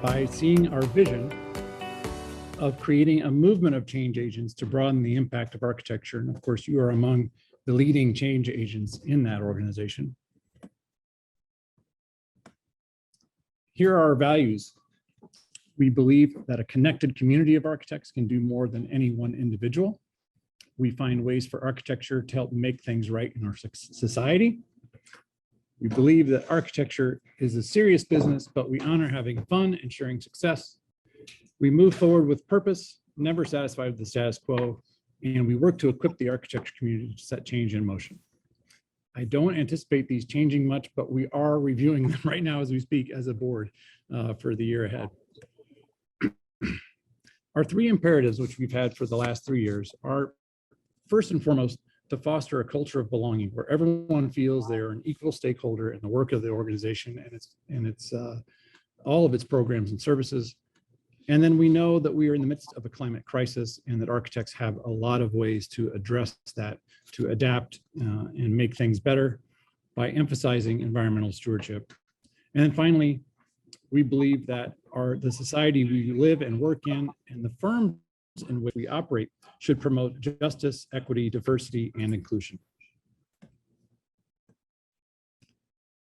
by seeing our vision of creating a movement of change agents to broaden the impact of architecture. And of course, you are among the leading change agents in that organization. Here are our values. We believe that a connected community of architects can do more than any one individual. We find ways for architecture to help make things right in our society. We believe that architecture is a serious business, but we honor having fun and sharing success. We move forward with purpose, never satisfied with the status quo, and we work to equip the architecture community to set change in motion. I don't anticipate these changing much, but we are reviewing them right now as we speak as a board for the year ahead. Our three imperatives, which we've had for the last 3 years, are first and foremost to foster a culture of belonging where everyone feels they're an equal stakeholder in the work of the organization and its all of its programs and services. And then we know that we are in the midst of a climate crisis and that architects have a lot of ways to address that, to adapt and make things better by emphasizing environmental stewardship. And then finally, we believe that the society we live and work in and the firms in which we operate should promote justice, equity, diversity, and inclusion.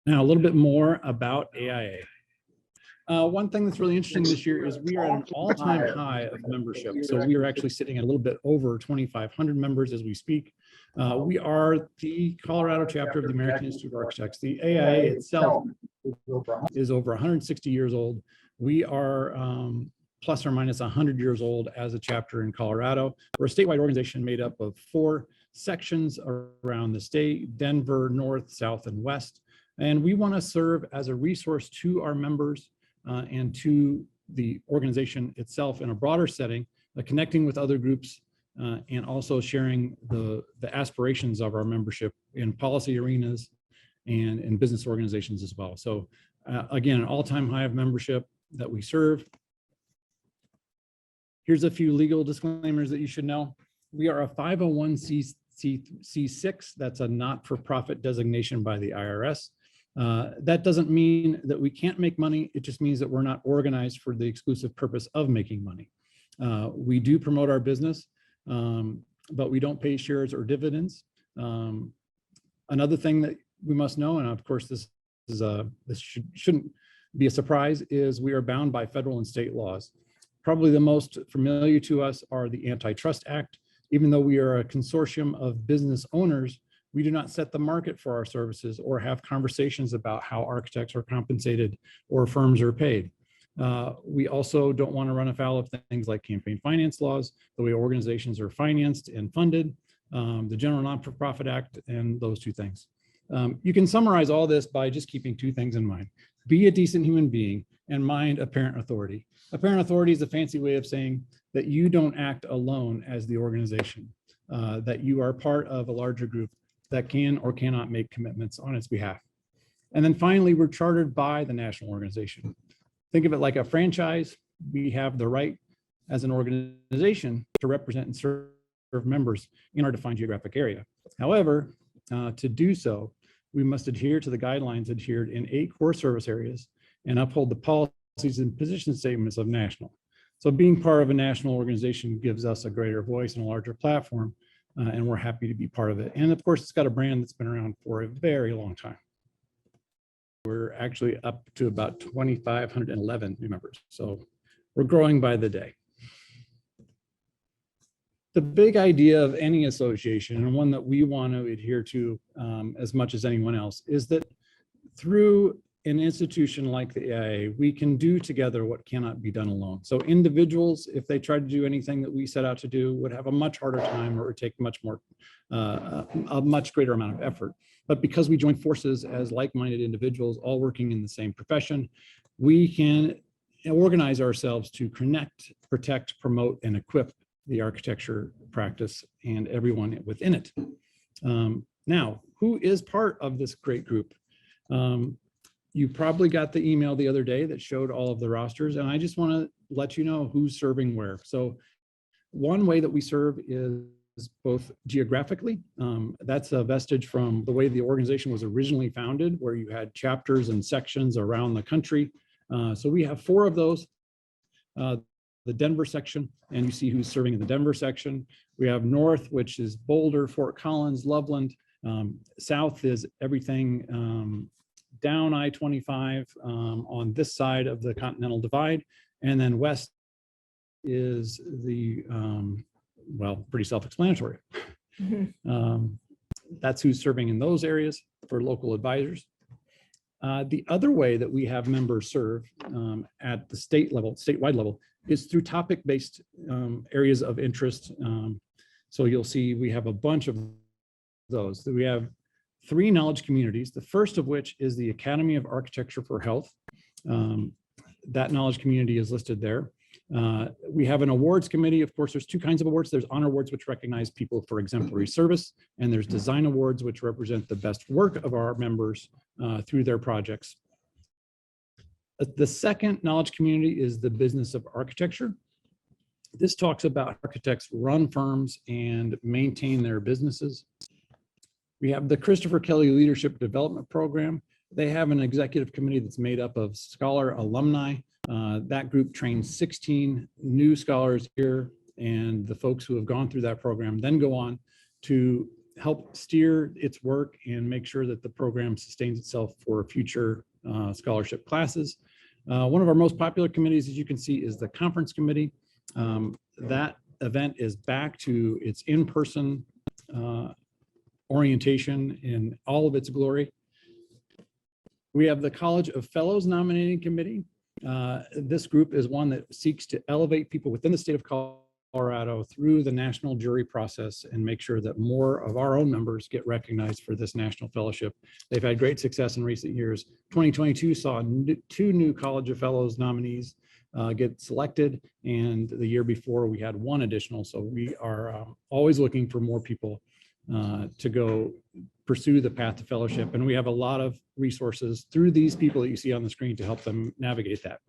Now, a little bit more about AIA. One thing that's really interesting this year is we are at an all-time high of membership. So we are actually sitting at a little bit over 2,500 members as we speak. We are the Colorado chapter of the American Institute of Architects. The AIA itself is over 160 years old. We are plus or minus 100 years old as a chapter in Colorado. We're a statewide organization made up of 4 sections around the state: Denver, North, South, and West. And we want to serve as a resource to our members and to the organization itself in a broader setting, connecting with other groups and also sharing the aspirations of our membership in policy arenas and in business organizations as well. So again, an all-time high of membership that we serve. Here's a few legal disclaimers that you should know. We are a 501c6. That's a not-for-profit designation by the IRS. That doesn't mean that we can't make money. It just means that we're not organized for the exclusive purpose of making money. We do promote our business, but we don't pay shares or dividends. Another thing that we must know, and of course this shouldn't be a surprise, is we are bound by federal and state laws. Probably the most familiar to us are the Antitrust Act. Even though we are a consortium of business owners, we do not set the market for our services or have conversations about how architects are compensated or firms are paid. We also don't want to run afoul of things like campaign finance laws, the way organizations are financed and funded, the General Non-for-Profit Act, and those 2 things. You can summarize all this by just keeping 2 things in mind: be a decent human being and mind apparent authority. Apparent authority is a fancy way of saying that you don't act alone as the organization, that you are part of a larger group that can or cannot make commitments on its behalf. And then finally, we're chartered by the national organization. Think of it like a franchise. We have the right as an organization to represent and serve members in our defined geographic area. However, to do so, we must adhere to the guidelines adhered in 8 core service areas and uphold the policies and position statements of national. So being part of a national organization gives us a greater voice and a larger platform, and we're happy to be part of it. And of course, it's got a brand that's been around for a very long time. We're actually up to about 2,511 new members. So we're growing by the day. The big idea of any association, and one that we want to adhere to as much as anyone else, is that through an institution like the AIA, we can do together what cannot be done alone. So individuals, if they try to do anything that we set out to do, would have a much harder time or take much more, a much greater amount of effort. But because we join forces as like-minded individuals, all working in the same profession, we can organize ourselves to connect, protect, promote, and equip the architecture practice and everyone within it. Now, who is part of this great group? You probably got the email the other day that showed all of the rosters, and I just want to let you know who's serving where. So one way that we serve is both geographically. That's a vestige from the way the organization was originally founded, where you had chapters and sections around the country. So we have 4 of those. the Denver section, and you see who's serving in the Denver section. We have north, which is Boulder, Fort Collins, Loveland. South is everything down I-25 on this side of the Continental Divide. And then west is the, well, pretty self-explanatory. That's who's serving in those areas for local advisors. The other way that we have members serve at the state level, statewide level, is through topic-based areas of interest. So you'll see we have a bunch of those. We have 3 knowledge communities, the first of which is the Academy of Architecture for Health. That knowledge community is listed there. We have an awards committee. Of course, there's 2 kinds of awards. There's honor awards, which recognize people for exemplary service, and there's design awards, which represent the best work of our members through their projects. The second knowledge community is the business of architecture. This talks about architects run firms and maintain their businesses. We have the Christopher Kelly Leadership Development Program. They have an executive committee that's made up of scholar alumni. That group trains 16 new scholars here, and the folks who have gone through that program then go on to help steer its work and make sure that the program sustains itself for future scholarship classes. One of our most popular committees, as you can see, is the conference committee. That event is back to its in-person orientation in all of its glory. We have the College of Fellows Nominating Committee. This group is one that seeks to elevate people within the state of Colorado through the national jury process and make sure that more of our own members get recognized for this national fellowship. They've had great success in recent years. 2022 saw 2 new College of Fellows nominees get selected, and the year before we had 1 additional. So we are always looking for more people to go pursue the path to fellowship. And we have a lot of resources through these people that you see on the screen to help them navigate that.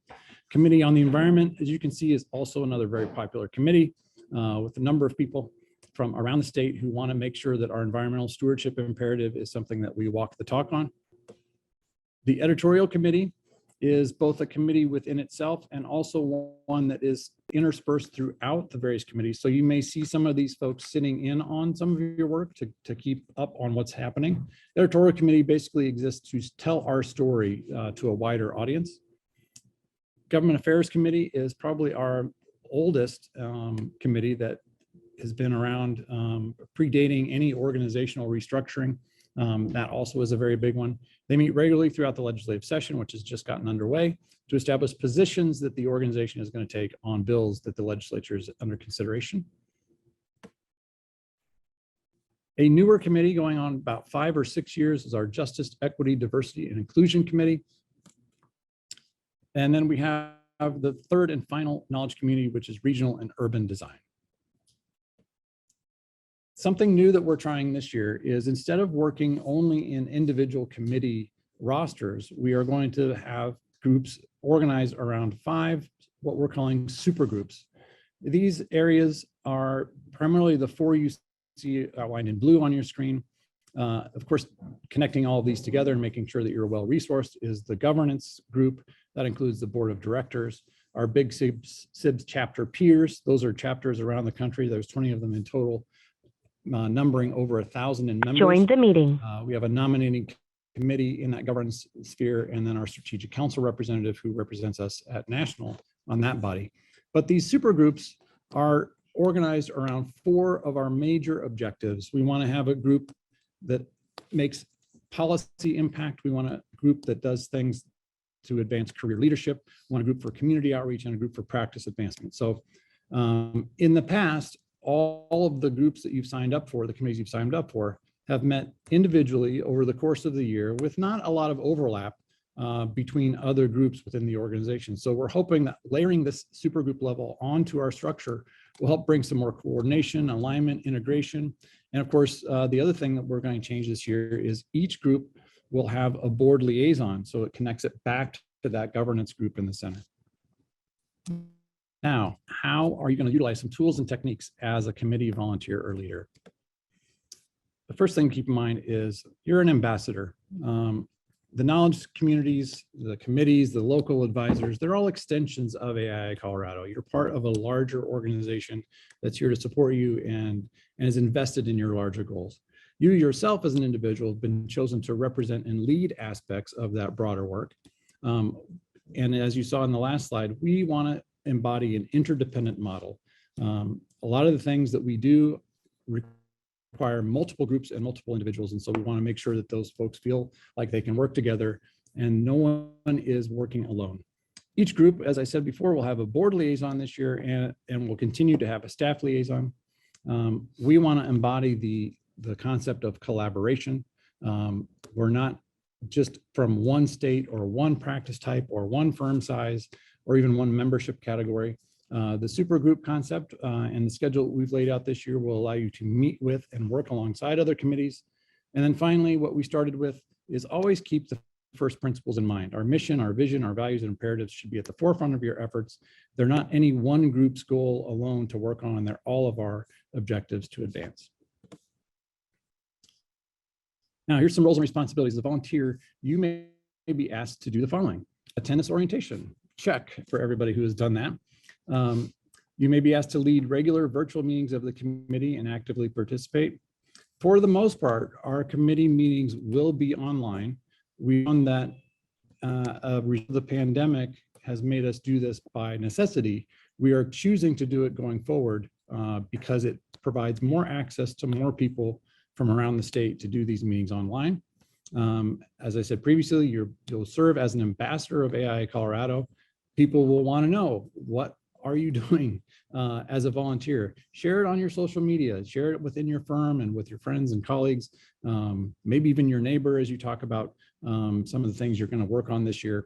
Committee on the Environment, as you can see, is also another very popular committee with a number of people from around the state who want to make sure that our environmental stewardship imperative is something that we walk the talk on. The Editorial Committee is both a committee within itself and also one that is interspersed throughout the various committees. So you may see some of these folks sitting in on some of your work to keep up on what's happening. The Editorial Committee basically exists to tell our story to a wider audience. Government Affairs Committee is probably our oldest committee that has been around predating any organizational restructuring. That also is a very big one. They meet regularly throughout the legislative session, which has just gotten underway, to establish positions that the organization is going to take on bills that the legislature is under consideration. A newer committee going on about 5 or 6 years is our Justice, Equity, Diversity, and Inclusion Committee. And then we have the third and final knowledge community, which is Regional and Urban Design. Something new that we're trying this year is, instead of working only in individual committee rosters, we are going to have groups organized around 5, what we're calling super groups. These areas are primarily the 4 you see outlined in blue on your screen. Of course, connecting all of these together and making sure that you're well resourced is the governance group. That includes the board of directors, our big SIBS chapter peers. Those are chapters around the country. There's 20 of them in total, numbering over 1,000 in members. Join the meeting. We have a nominating committee in that governance sphere, and then our strategic council representative who represents us at national on that body. But these super groups are organized around 4 of our major objectives. We want to have a group that makes policy impact. We want a group that does things to advance career leadership. We want a group for community outreach and a group for practice advancement. So in the past, all of the groups that you've signed up for, the committees you've signed up for, have met individually over the course of the year with not a lot of overlap between other groups within the organization. So we're hoping that layering this supergroup level onto our structure will help bring some more coordination, alignment, integration. And of course, the other thing that we're going to change this year is each group will have a board liaison, so it connects it back to that governance group in the center. Now, how are you going to utilize some tools and techniques as a committee volunteer or leader? The first thing to keep in mind is you're an ambassador. The knowledge communities, the committees, the local advisors, they're all extensions of AIA Colorado. You're part of a larger organization that's here to support you and is invested in your larger goals. You yourself as an individual have been chosen to represent and lead aspects of that broader work. And as you saw in the last slide, we want to embody an interdependent model. A lot of the things that we do require multiple groups and multiple individuals. And so we want to make sure that those folks feel like they can work together and no one is working alone. Each group, as I said before, will have a board liaison this year and will continue to have a staff liaison. We want to embody the concept of collaboration. We're not just from one state or one practice type or one firm size or even one membership category. The supergroup concept and the schedule we've laid out this year will allow you to meet with and work alongside other committees. And then finally, what we started with is always keep the first principles in mind. Our mission, our vision, our values and imperatives should be at the forefront of your efforts. They're not any one group's goal alone to work on. They're all of our objectives to advance. Now, here's some roles and responsibilities. As a volunteer, you may be asked to do the following. Attend this orientation. Check for everybody who has done that. You may be asked to lead regular virtual meetings of the committee and actively participate. For the most part, our committee meetings will be online. We found that the pandemic has made us do this by necessity. We are choosing to do it going forward because it provides more access to more people from around the state to do these meetings online. As I said previously, you'll serve as an ambassador of AIA Colorado. People will want to know, what are you doing as a volunteer? Share it on your social media, share it within your firm and with your friends and colleagues, maybe even your neighbor as you talk about some of the things you're going to work on this year.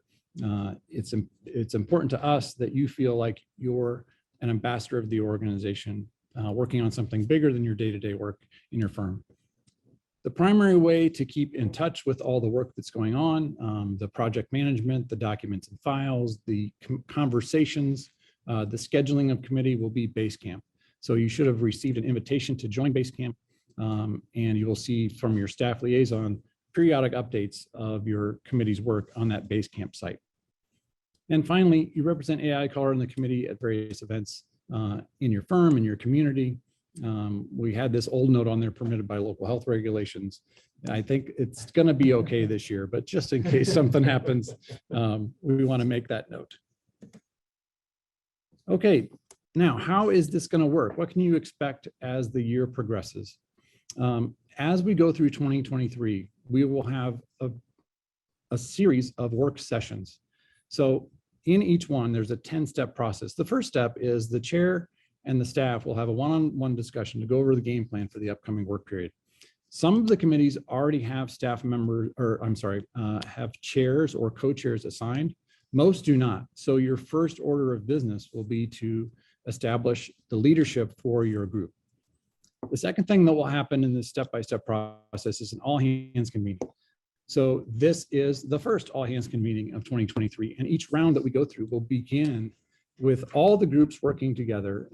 It's important to us that you feel like you're an ambassador of the organization, working on something bigger than your day-to-day work in your firm. The primary way to keep in touch with all the work that's going on, the project management, the documents and files, the conversations, the scheduling of committee will be Basecamp. So you should have received an invitation to join Basecamp, and you will see from your staff liaison periodic updates of your committee's work on that Basecamp site. And finally, you represent AI Colorado in the committee at various events in your firm, in your community. We had this old note on there, permitted by local health regulations. I think it's going to be okay this year, but just in case something happens, we want to make that note. Okay, now how is this going to work? What can you expect as the year progresses? As we go through 2023, we will have a series of work sessions. So in each one, there's a 10-step process. The first step is the chair and the staff will have a one-on-one discussion to go over the game plan for the upcoming work period. Some of the committees already have staff members, have chairs or co-chairs assigned. Most do not. So your first order of business will be to establish the leadership for your group. The second thing that will happen in this step-by-step process is an all-hands convening. So this is the first all-hands convening of 2023, and each round that we go through will begin with all the groups working together.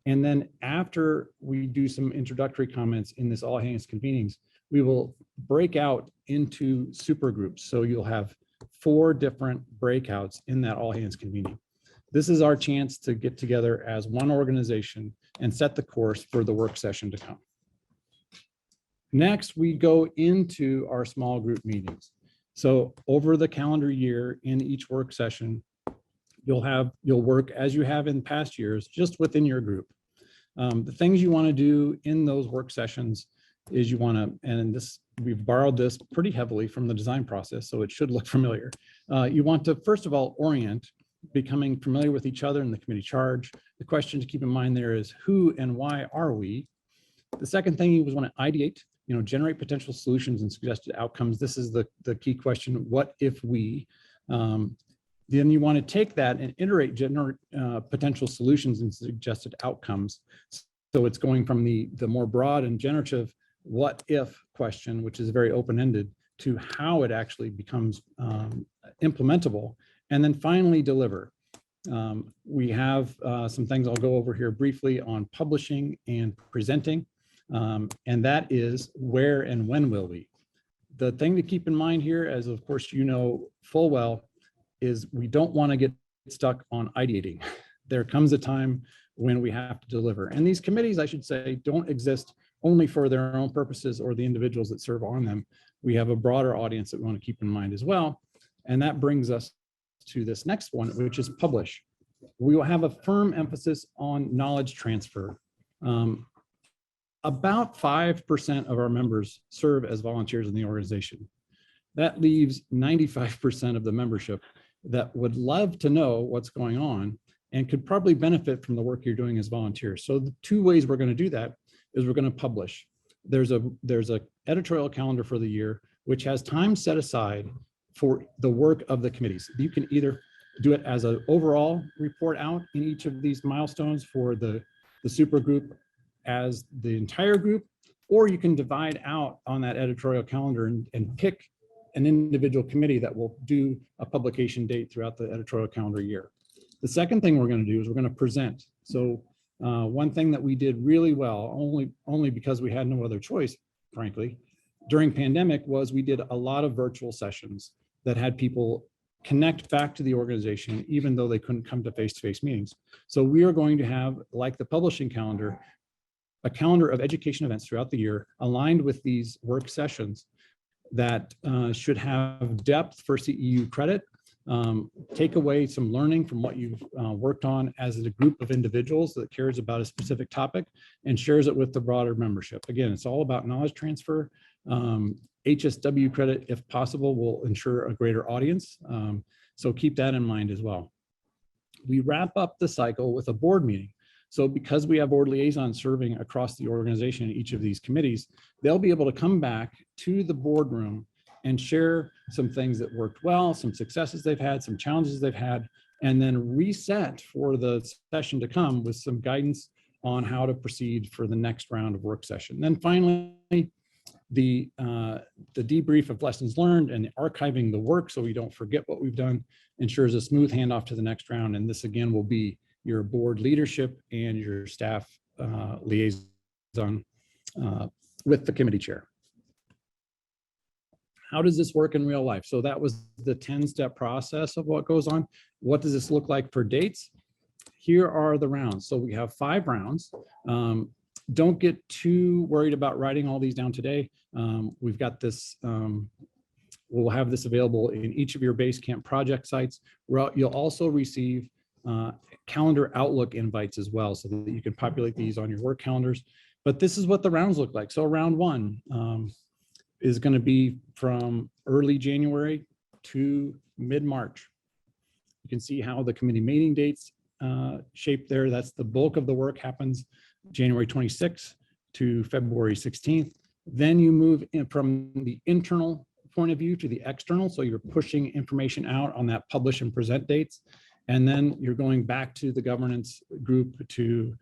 And then after we do some introductory comments in this all hands convenings, we will break out into super groups. So you'll have 4 different breakouts in that all hands convening. This is our chance to get together as one organization and set the course for the work session to come. Next, we go into our small group meetings. So over the calendar year in each work session, you'll work as you have in past years, just within your group. The things you want to do in those work sessions is you want to, and this, we've borrowed this pretty heavily from the design process, so it should look familiar. You want to, first of all, orient, becoming familiar with each other and the committee charge. The question to keep in mind there is who and why are we? The second thing you want to ideate, generate potential solutions and suggested outcomes. This is the key question, what if we? Then you want to take that and iterate potential solutions and suggested outcomes. So it's going from the more broad and generative what if question, which is very open-ended, to how it actually becomes implementable, and then finally deliver. We have some things I'll go over here briefly on publishing and presenting, and that is where and when will we? The thing to keep in mind here, as of course you know full well, is we don't want to get stuck on ideating. There comes a time when we have to deliver. And these committees, I should say, don't exist only for their own purposes or the individuals that serve on them. We have a broader audience that we want to keep in mind as well. And that brings us to this next one, which is publish. We will have a firm emphasis on knowledge transfer. About 5% of our members serve as volunteers in the organization. That leaves 95% of the membership that would love to know what's going on and could probably benefit from the work you're doing as volunteers. So the two ways we're going to do that is we're going to publish. There's a editorial calendar for the year, which has time set aside for the work of the committees. You can either do it as an overall report out in each of these milestones for the super group as the entire group, or you can divide out on that editorial calendar and pick an individual committee that will do a publication date throughout the editorial calendar year. The second thing we're going to do is we're going to present. So one thing that we did really well, only because we had no other choice, frankly, during pandemic, was we did a lot of virtual sessions that had people connect back to the organization, even though they couldn't come to face-to-face meetings. So we are going to have, like the publishing calendar, a calendar of education events throughout the year aligned with these work sessions that should have depth for CEU credit, take away some learning from what you've worked on as a group of individuals that cares about a specific topic and shares it with the broader membership. Again, it's all about knowledge transfer. HSW credit, if possible, will ensure a greater audience. So keep that in mind as well. We wrap up the cycle with a board meeting. So because we have board liaisons serving across the organization in each of these committees, they'll be able to come back to the boardroom and share some things that worked well, some successes they've had, some challenges they've had, and then reset for the session to come with some guidance on how to proceed for the next round of work session. Then finally, the debrief of lessons learned and archiving the work so we don't forget what we've done ensures a smooth handoff to the next round. And this again will be your board leadership and your staff liaison with the committee chair. How does this work in real life? So that was the 10-step process of what goes on. What does this look like for dates? Here are the rounds. So we have 5 rounds. Don't get too worried about writing all these down today. We've got this, we'll have this available in each of your Basecamp project sites. You'll also receive calendar Outlook invites as well, so that you can populate these on your work calendars. But this is what the rounds look like. So round 1 is going to be from early January to mid-March. You can see how the committee meeting dates shape there. That's the bulk of the work happens January 26th to February 16th. Then you move in from the internal point of view to the external. So you're pushing information out on that publish and present dates. And then you're going back to the governance group to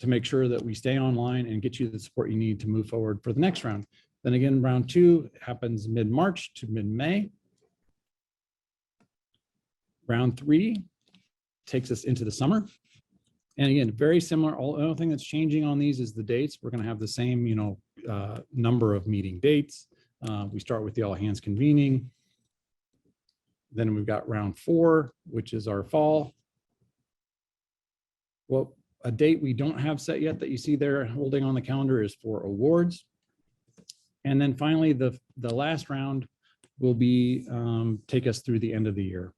make sure that we stay online and get you the support you need to move forward for the next round. Then again, round 2 happens mid-March to mid-May. Round 3 takes us into the summer. And again, very similar. The only thing that's changing on these is the dates. We're going to have the same, number of meeting dates. We start with the all hands convening. Then we've got round 4, which is our fall. Well, a date we don't have set yet that you see there holding on the calendar is for awards. And then finally, the last round will be take us through the end of the year.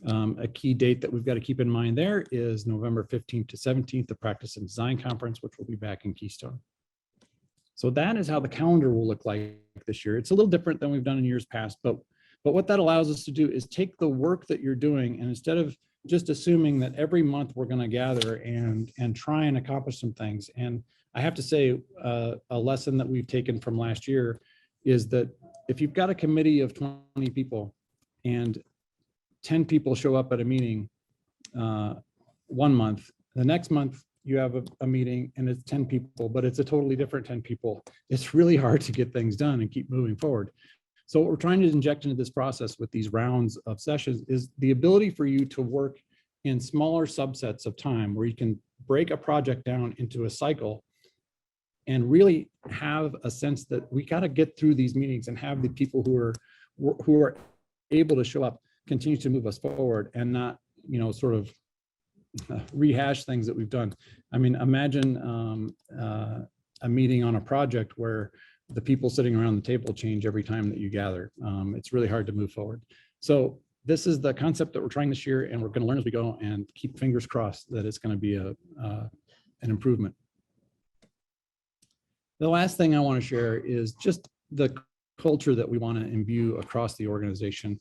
A key date that we've got to keep in mind there is November 15th to 17th, the Practice and Design Conference, which will be back in Keystone. So that is how the calendar will look like this year. It's a little different than we've done in years past, but what that allows us to do is take the work that you're doing, and instead of just assuming that every month we're going to gather and try and accomplish some things. And I have to say, a lesson that we've taken from last year is that if you've got a committee of 20 people and 10 people show up at a meeting 1 month, the next month you have a meeting and it's 10 people, but it's a totally different 10 people. It's really hard to get things done and keep moving forward. So what we're trying to inject into this process with these rounds of sessions is the ability for you to work in smaller subsets of time where you can break a project down into a cycle and really have a sense that we got to get through these meetings and have the people who are able to show up continue to move us forward, and not, you know, sort of rehash things that we've done. I mean, imagine a meeting on a project where the people sitting around the table change every time that you gather. It's really hard to move forward. So this is the concept that we're trying this year, and we're going to learn as we go, and keep fingers crossed that it's going to be an improvement. The last thing I want to share is just the culture that we want to imbue across the organization.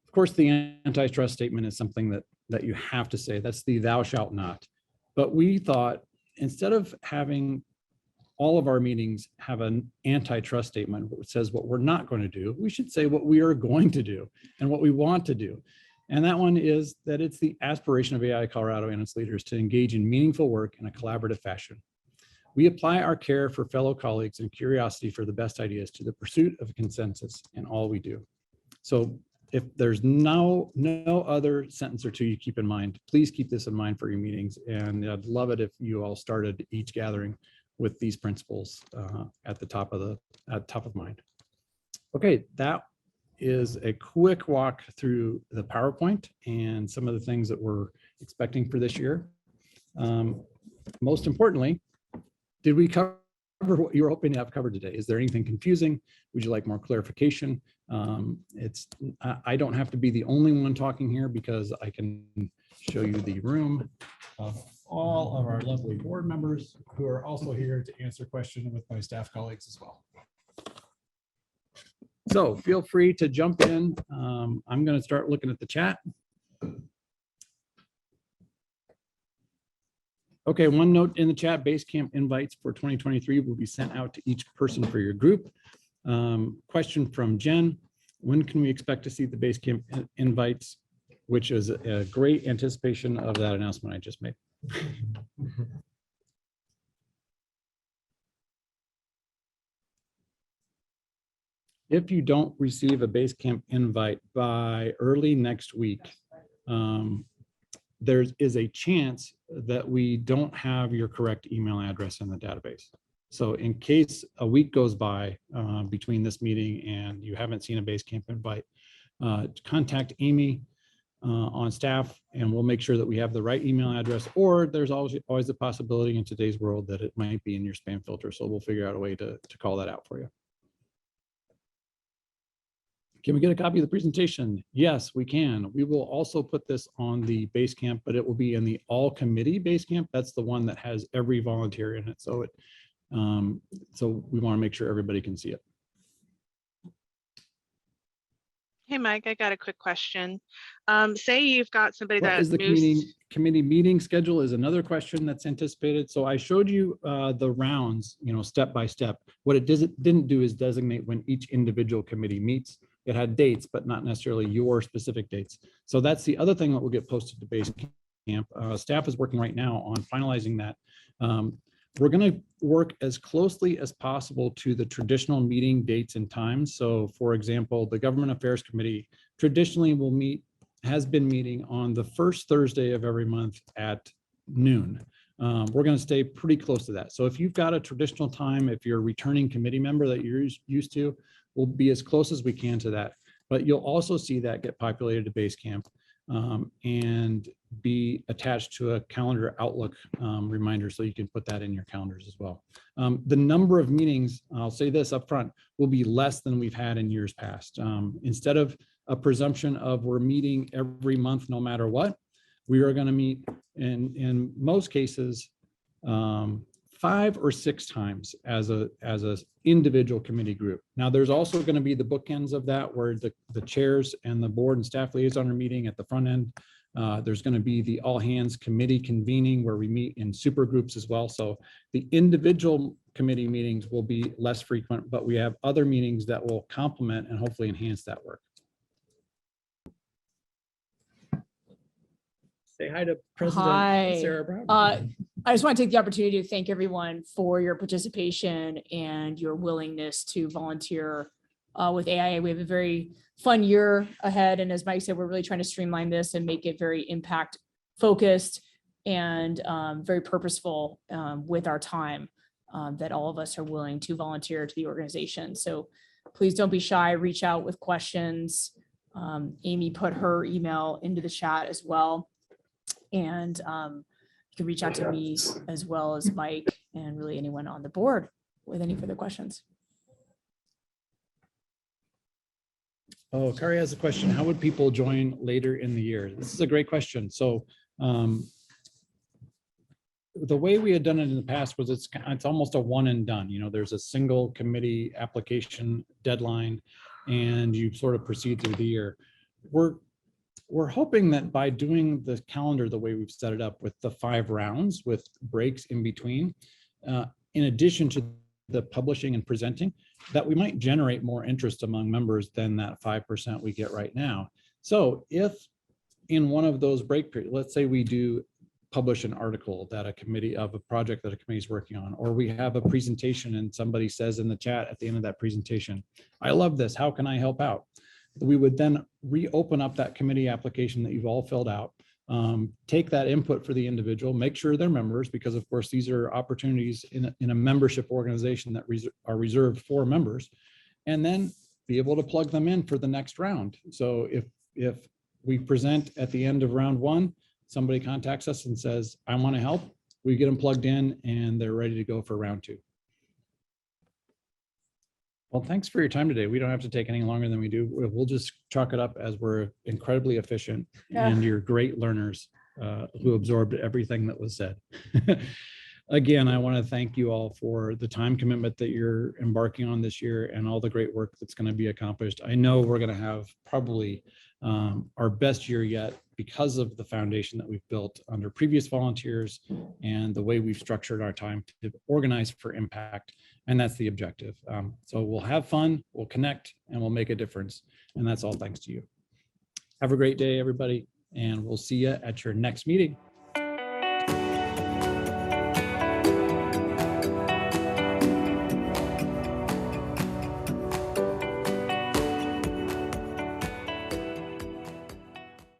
Of course, the antitrust statement is something that you have to say. That's the thou shalt not. But we thought, instead of having all of our meetings have an antitrust statement that says what we're not going to do, we should say what we are going to do and what we want to do. And that one is that it's the aspiration of AIA Colorado and its leaders to engage in meaningful work in a collaborative fashion. We apply our care for fellow colleagues and curiosity for the best ideas to the pursuit of consensus in all we do. So if there's no other sentence or two you keep in mind, please keep this in mind for your meetings. And I'd love it if you all started each gathering with these principles at the top of mind. Okay, that is a quick walk through the PowerPoint and some of the things that we're expecting for this year. Most importantly, did we cover what you were hoping to have covered today? Is there anything confusing? Would you like more clarification? I don't have to be the only one talking here, because I can show you the room of all of our lovely board members who are also here to answer questions with my staff colleagues as well. So feel free to jump in. I'm going to start looking at the chat. Okay, one note in the chat: Basecamp invites for 2023 will be sent out to each person for your group. Question from Jen: when can we expect to see the Basecamp invites? Which is a great anticipation of that announcement I just made. If you don't receive a Basecamp invite by early next week, there is a chance that we don't have your correct email address in the database. So in case a week goes by between this meeting and you haven't seen a Basecamp invite, contact Amy on staff, and we'll make sure that we have the right email address, or there's always a possibility in today's world that it might be in your spam filter. So we'll figure out a way to call that out for you. Can we get a copy of the presentation? Yes, we can. We will also put this on the Basecamp, but it will be in the all committee Basecamp. That's the one that has every volunteer in it. So so we want to make sure everybody can see it. Hey, Mike, I got a quick question. Say you've got somebody that is the committee meeting schedule is another question that's anticipated. So I showed you the rounds, step by step. What it didn't do is designate when each individual committee meets. It had dates, but not necessarily your specific dates. So that's the other thing that will get posted to Basecamp. Staff is working right now on finalizing that. We're going to work as closely as possible to the traditional meeting dates and times. So for example, the Government Affairs Committee traditionally has been meeting on the first Thursday of every month at noon. We're going to stay pretty close to that. So if you've got a traditional time, if you're a returning committee member that you're used to, we'll be as close as we can to that. But you'll also see that get populated to Basecamp and be attached to a calendar Outlook reminder, so you can put that in your calendars as well. The number of meetings, I'll say this up front, will be less than we've had in years past. Instead of a presumption of we're meeting every month no matter what, we are going to meet in most cases 5 or 6 times as a individual committee group. Now there's also going to be the bookends of that, where the chairs and the board and staff liaison are meeting at the front end. There's going to be the all hands committee convening, where we meet in super groups as well. So the individual committee meetings will be less frequent, but we have other meetings that will complement and hopefully enhance that work. Say hi to President Sarah Brown. I just want to take the opportunity to thank everyone for your participation and your willingness to volunteer with AIA. We have a very fun year ahead. And as Mike said, we're really trying to streamline this and make it very impact focused and very purposeful with our time. that all of us are willing to volunteer to the organization. So please don't be shy, reach out with questions. Amy put her email into the chat as well. And you can reach out to me as well as Mike and really anyone on the board with any further questions. Oh, Kari has a question. How would people join later in the year? This is a great question. So the way we had done it in the past was it's almost a one and done. You know, there's a single committee application deadline and you sort of proceed through the year. We're hoping that by doing the calendar the way we've set it up with the 5 rounds with breaks in between, in addition to the publishing and presenting, that we might generate more interest among members than that 5% we get right now. So if in one of those break periods, let's say we do publish an article that a project that a committee is working on, or we have a presentation and somebody says in the chat at the end of that presentation, I love this, how can I help out? We would then reopen up that committee application that you've all filled out, take that input for the individual, make sure they're members, because of course these are opportunities in a membership organization that are reserved for members, and then be able to plug them in for the next round. So if we present at the end of round 1, somebody contacts us and says, I want to help, we get them plugged in and they're ready to go for round 2. Well, thanks for your time today. We don't have to take any longer than we do. We'll just chalk it up as we're incredibly efficient and you're great learners who absorbed everything that was said. Again, I want to thank you all for the time commitment that you're embarking on this year and all the great work that's going to be accomplished. I know we're going to have probably our best year yet because of the foundation that we've built under previous volunteers and the way we've structured our time to organize for impact. And that's the objective. So we'll have fun, we'll connect, and we'll make a difference. And that's all thanks to you. Have a great day, everybody. And we'll see you at your next meeting.